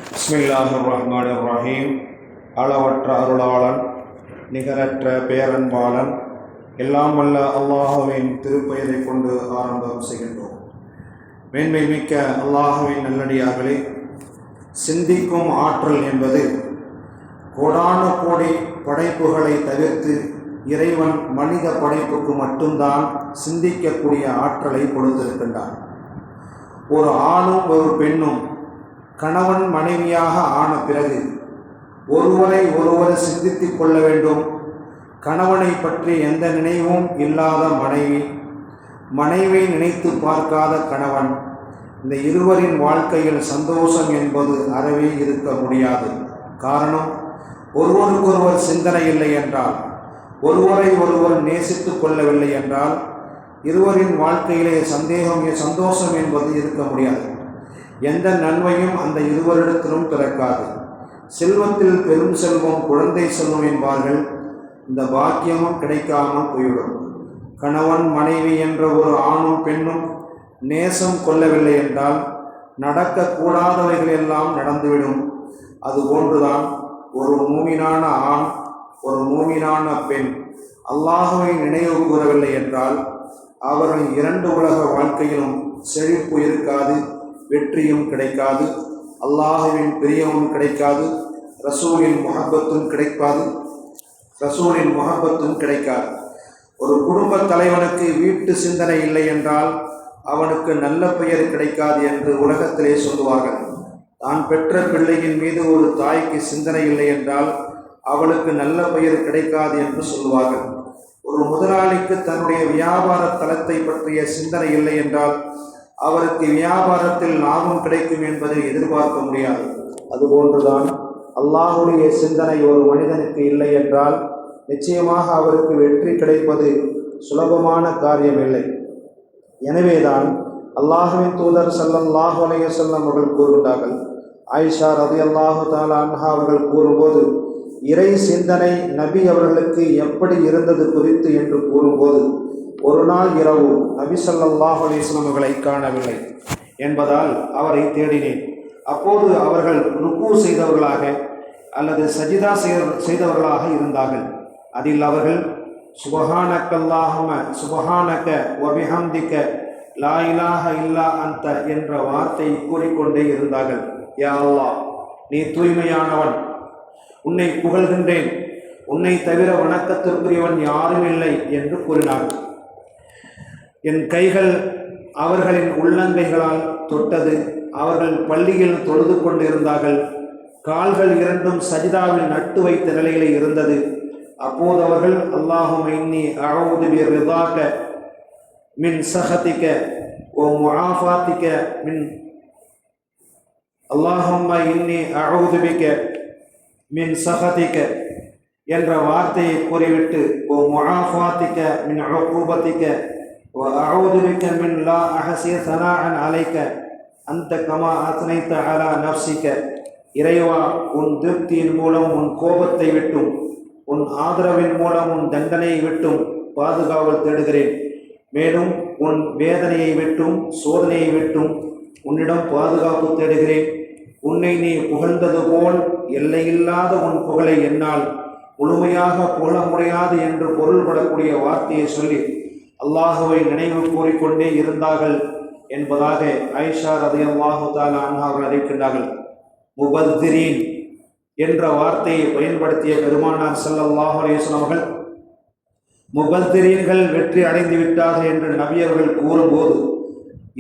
பிஸ்மில்லாஹிர்ரஹ்மானிர்ரஹீம். அளவற்ற அருளாளன், நிகரற்ற பேரன்பாளன், எல்லாம் வல்ல அல்லாஹுவின் திருப்பெயரை கொண்டு ஆரம்பம் செய்கின்றோம். மேன்மை மிக்க அல்லாஹுவின் நல்லடியார்களே, சிந்திக்கும் ஆற்றல் என்பது கோடான கோடி படைப்புகளை தவிர்த்து இறைவன் மனித படைப்புக்கு மட்டும்தான் சிந்திக்கக்கூடிய ஆற்றலை கொடுத்திருக்கின்றான். ஒரு ஆணும் ஒரு பெண்ணும் கணவன் மனைவியாக ஆன பிறகு ஒருவரை ஒருவர் சிந்தித்து கொள்ள வேண்டும். கணவனை பற்றி எந்த நினைவும் இல்லாத மனைவியை நினைத்து பார்க்காத கணவன், இந்த இருவரின் வாழ்க்கையில் சந்தோஷம் என்பது அறவே இருக்க முடியாது. காரணம், ஒருவருக்கொருவர் சிந்தனை இல்லை என்றால், ஒருவரை ஒருவர் நேசித்து கொள்ளவில்லை என்றால் இருவரின் வாழ்க்கையிலே சந்தோஷம் என்பது இருக்க முடியாது. எந்த நன்மையும் அந்த இருவரிடத்திலும் பிறக்காது. செல்வத்தில் பெரும் செல்வம் குழந்தை செல்வம் என்பார்கள். இந்த பாக்கியமும் கிடைக்காமல் போய்விடும். கணவன் மனைவி என்ற ஒரு ஆணும் பெண்ணும் நேசம் கொள்ளவில்லை என்றால் நடக்கக்கூடாதவைகள் எல்லாம் நடந்துவிடும். அதுபோன்றுதான் ஒரு மூமினான ஆண், ஒரு மூமினான பெண் அல்லாஹுவை நினைவு கூறவில்லை என்றால் அவர்கள் இரண்டு உலக வாழ்க்கையிலும் செழிப்பு இருக்காது, வெற்றியும் கிடைக்காது, அல்லாஹுவின் பிரியமும் கிடைக்காது, ரசூலின் முஹப்பத்தும் கிடைக்காது. ஒரு குடும்ப தலைவனுக்கு வீட்டு சிந்தனை இல்லை என்றால் அவனுக்கு நல்ல பெயர் கிடைக்காது என்று உலகத்திலே சொல்லுவார்கள். தான் பெற்ற பிள்ளையின் மீது ஒரு தாய்க்கு சிந்தனை இல்லை என்றால் அவளுக்கு நல்ல பெயர் கிடைக்காது என்று சொல்லுவார்கள். ஒரு முதலாளிக்கு தன்னுடைய வியாபார தளத்தை பற்றிய சிந்தனை இல்லை என்றால் அவருக்கு வியாபாரத்தில் லாபம் கிடைக்கும் என்பதை எதிர்பார்க்க முடியாது. அதுபோன்றுதான் அல்லாஹுடைய சிந்தனை ஒரு மனிதனுக்கு இல்லை என்றால் நிச்சயமாக அவருக்கு வெற்றி கிடைப்பது சுலபமான காரியமில்லை. எனவேதான் அல்லாஹுவின் தூதர் ஸல்லல்லாஹு அலைஹி வஸல்லம் அவர்கள் கூறுகின்றார்கள். ஆயிஷா ரலியல்லாஹு தஆலா அன்ஹா அவர்கள் கூறும்போது, இறை சிந்தனை நபி அவர்களுக்கு எப்படி இருந்தது குறித்து என்று கூறும்போது, ஒரு நாள் இரவு நபி ஸல்லல்லாஹு அலைஹி வஸல்லம் அவர்களை காணவில்லை என்பதால் அவரை தேடினேன். அப்போது அவர்கள் ருக்கு செய்தவர்களாக அல்லது சஜிதா செய்தவர்களாக இருந்தார்கள். அதில் அவர்கள் சுபஹானக்கல்லாஹும்ம சுபஹானக வபிஹம்திக லா இலாஹ இல்லா அன்த என்ற வார்த்தை கூறிக்கொண்டே இருந்தார்கள். யா அல்லாஹ், நீ தூய்மையானவன், உன்னை புகழ்கின்றேன், உன்னை தவிர வணக்கத்திற்குரியவன் யாரும் இல்லை என்று கூறினார்கள். என் கைகள் அவர்களின் உள்ளங்கைகளால் தொட்டது. அவர்கள் பள்ளியில் தொழுது கொண்டிருந்தார்கள். கால்கள் இரண்டும் சஜிதாவில் நட்டு வைத்த நிலையில் இருந்தது. அப்போது அவர்கள் அல்லாஹும்ம இன்னி அஊது பிரிதாக மின் சஹதிக வ முஆஃபாதிக மின் அல்லாஹும்ம இன்னி அஊது பிக மின் சஹதிக என்ற வார்த்தையை கூறிவிட்டு வ முஆஃபாதிக மின் உகூபதிக வ அஊது பிக மின் லா அஹஸி ஸனாஅன் அலைக அந்த கமா அஸ்னைத அலா நஃப்ஸிக, இறைவா, உன் திருப்தியின் மூலம் உன் கோபத்தை விட்டும் உன் ஆதரவின் மூலம் உன் தண்டனையை விட்டும் பாதுகாவல் தேடுகிறேன். மேலும் உன் வேதனையை விட்டும் சோதனையை விட்டும் உன்னிடம் பாதுகாப்பு தேடுகிறேன். உன்னை நீ புகழ்ந்தது போல் எல்லையில்லாத உன் புகழை என்னால் முழுமையாக புகழ முடியாது என்று பொருள்படக்கூடிய வார்த்தையை சொல்லி அல்லாஹுவை நினைவு கூறிக்கொண்டே இருந்தார்கள் என்பதாக ஆயிஷா ரலியல்லாஹு தஆலா அன்ஹா அவர்கள் அறிவிக்கின்றார்கள். முபத்திரீன் என்ற வார்த்தையை பயன்படுத்திய பெருமானார் ஸல்லல்லாஹு அலைஹி வஸல்லம் அவர்கள் முபத்திரீன்கள் வெற்றி அடைந்து விட்டார்கள் என்று நபி அவர்கள் கூறும்போது,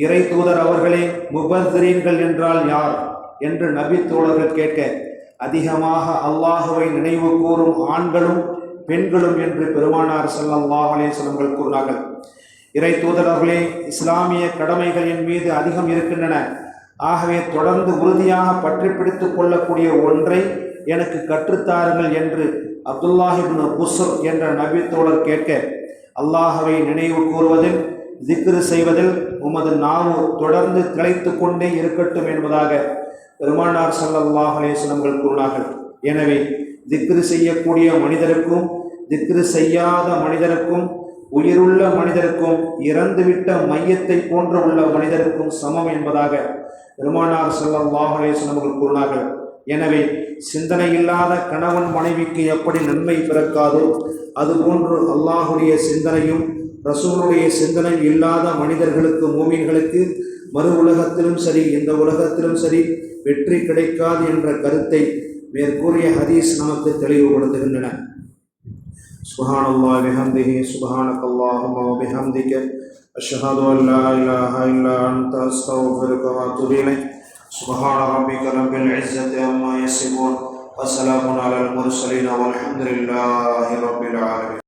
இறை தூதர் அவர்களே, முபத்திரீன்கள் என்றால் யார் என்று நபி தோழர்கள் கேட்க, அதிகமாக அல்லாஹுவை நினைவு கூறும் ஆண்களும் பெண்களும் என்று பெருமானார் ஸல்லல்லாஹு அலைஹி வஸல்லம் அவர்கள் கூறினார்கள். இறை தூதர் அவர்களே, இஸ்லாமிய கடமைகள் என் மீது அதிகம் இருக்கின்றன. ஆகவே தொடர்ந்து உறுதியாக பற்றி பிடித்து கொள்ளக்கூடிய ஒன்றை எனக்கு கற்றுத்தாருங்கள் என்று அப்துல்லாஹ் இப்னு புஸ்ர் என்ற நபி தோழர் கேட்க, அல்லாஹுவை நினைவு கூறுவதில், திக்ரு செய்வதில் உமது நாவு தொடர்ந்து திளைத்து கொண்டே இருக்கட்டும் என்பதாக பெருமானார் ஸல்லல்லாஹு அலைஹி வஸல்லம் கூறினார்கள். எனவே திக்ரு செய்யக்கூடிய மனிதருக்கும் திக்ரு செய்யாத மனிதருக்கும் உயிருள்ள மனிதருக்கும் இறந்துவிட்ட மையத்தை போன்ற உள்ள மனிதருக்கும் சமம் என்பதாக பெருமானார் ஸல்லல்லாஹு அலைஹி வஸல்லம் அவர்கள் கூறினார்கள், எனவே சிந்தனை இல்லாத கணவன் மனைவிக்கு எப்படி நன்மை பிறக்காதோ அதுபோன்று அல்லாஹுடைய சிந்தனையும் ரசூலுடைய சிந்தனை இல்லாத மனிதர்களுக்கு, மூமின்களுக்கு மறு உலகத்திலும் சரி இந்த உலகத்திலும் சரி வெற்றி கிடைக்காது என்ற கருத்தை மேற்கூறிய ஹதீஸ் நமக்கு தெளிவுபடுத்துகின்றன. சுப்ஹானல்லாஹி வபிஹம்திஹி சுப்ஹானக்கல்லாஹும்ம வபிஹம்திக அஷ்ஹது அன் லா இலாஹா இல்லா அன்த அஸ்தக்ஃபிருக வ அத்தூபு இலைக். சுப்ஹான ரப்பிக ரப்பில் இஸ்ஸத்தி அம்மா யசிஃபூன் வ ஸலாமுன் அலல் முர்ஸலீன் வல்ஹம்துலில்லாஹி ரப்பில் ஆலமீன்.